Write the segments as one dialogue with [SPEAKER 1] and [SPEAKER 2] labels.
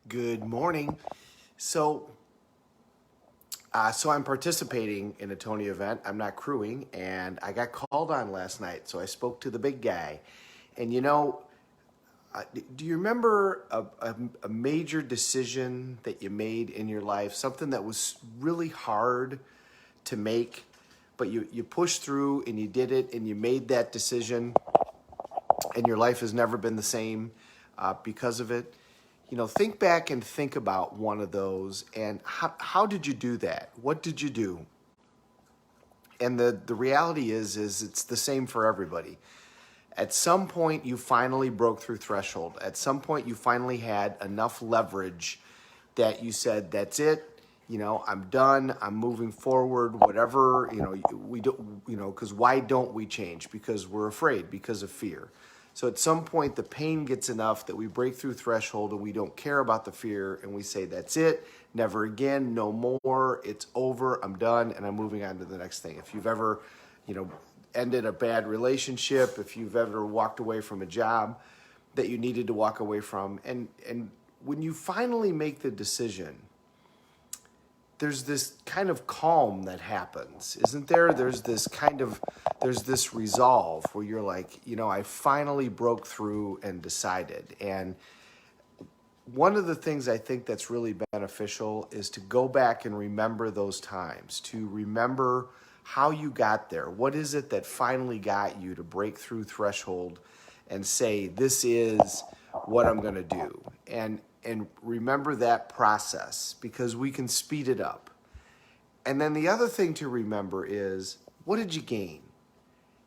[SPEAKER 1] Good morning. So, so I'm participating in a Tony event. I'm not crewing, and I got called on last night. So I spoke to the big guy, and do you remember a major decision that you made in your life? Something that was really hard to make, but you pushed through and you did it, and you made that decision, and your life has never been the same because of it. Think back and think about one of those, and how did you do that? What did you do? And the reality is it's the same for everybody. At some point, you finally broke through threshold. At some point, you finally had enough leverage that you said, "That's it. I'm done. I'm moving forward. Whatever. We don't. Because why don't we change? Because we're afraid. Because of fear." So at some point, the pain gets enough that we break through threshold and we don't care about the fear and we say, "That's it. Never again. No more. It's over. I'm done, and I'm moving on to the next thing." If you've ever, you know, ended a bad relationship, if you've ever walked away from a job that you needed to walk away from, and when you finally make the decision, there's this kind of calm that happens, isn't there? There's this resolve where you're like, I finally broke through and decided. And one of the things I think that's really beneficial is to go back and remember those times, to remember how you got there. What is it that finally got you to break through threshold and say, "This is what I'm going to do." And remember that process, because we can speed it up. And then the other thing to remember is, what did you gain?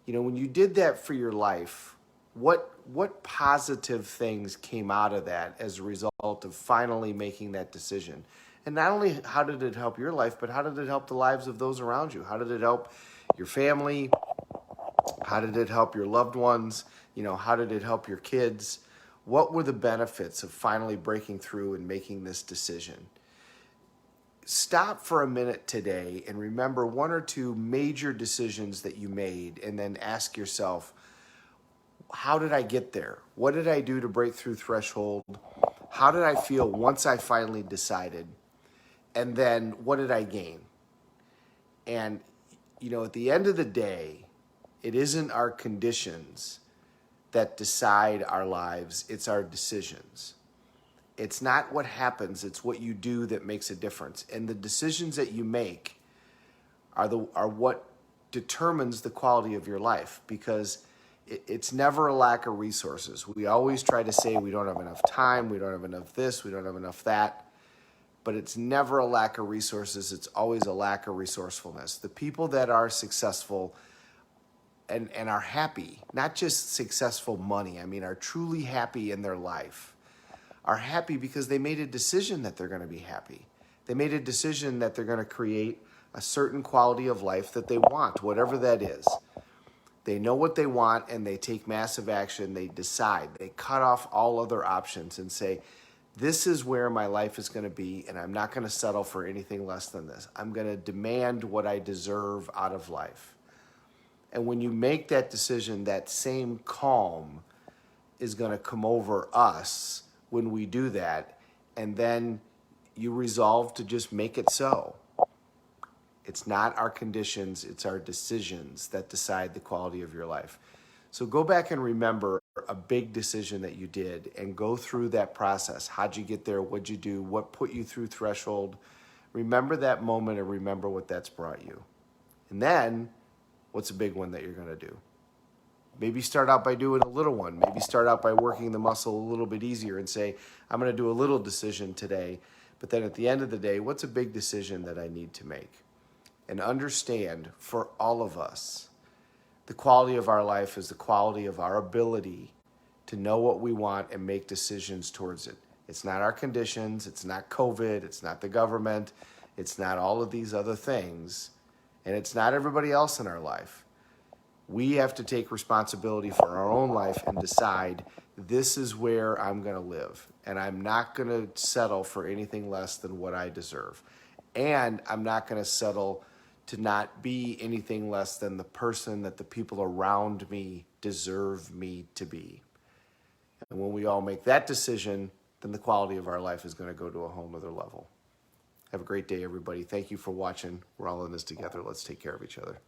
[SPEAKER 1] When you did that for your life, what positive things came out of that as a result of finally making that decision? And not only how did it help your life, but how did it help the lives of those around you? How did it help your family? How did it help your loved ones? How did it help your kids? What were the benefits of finally breaking through and making this decision? Stop for a minute today and remember one or two major decisions that you made, and then ask yourself, how did I get there? What did I do to break through threshold? How did I feel once I finally decided? And then what did I gain? And, at the end of the day, it isn't our conditions that decide our lives, it's our decisions. It's not what happens, it's what you do that makes a difference. And the decisions that you make are what determines the quality of your life, because it's never a lack of resources. We always try to say we don't have enough time, we don't have enough this, we don't have enough that. But it's never a lack of resources, it's always a lack of resourcefulness. The people that are successful and are happy, not just successful money, are truly happy in their life, are happy because they made a decision that they're going to be happy. They made a decision that they're going to create a certain quality of life that they want, whatever that is. They know what they want and they take massive action. They decide. They cut off all other options and say, "This is where my life is going to be, and I'm not going to settle for anything less than this. I'm going to demand what I deserve out of life." And when you make that decision, that same calm is going to come over us when we do that. And then you resolve to just make it so. It's not our conditions, it's our decisions that decide the quality of your life. So go back and remember a big decision that you did and go through that process. How'd you get there? What'd you do? What put you through threshold? Remember that moment and remember what that's brought you. And then, what's a big one that you're going to do? Maybe start out by doing a little one. Maybe start out by working the muscle a little bit easier and say, "I'm going to do a little decision today." But then at the end of the day, what's a big decision that I need to make? And understand, for all of us, the quality of our life is the quality of our ability to know what we want and make decisions towards it. It's not our conditions. It's not COVID. It's not the government. It's not all of these other things. And it's not everybody else in our life. We have to take responsibility for our own life and decide, this is where I'm going to live. And I'm not going to settle for anything less than what I deserve. And I'm not going to settle to not be anything less than the person that the people around me deserve me to be. And when we all make that decision, then the quality of our life is going to go to a whole nother level. Have a great day, everybody. Thank you for watching. We're all in this together. Let's take care of each other.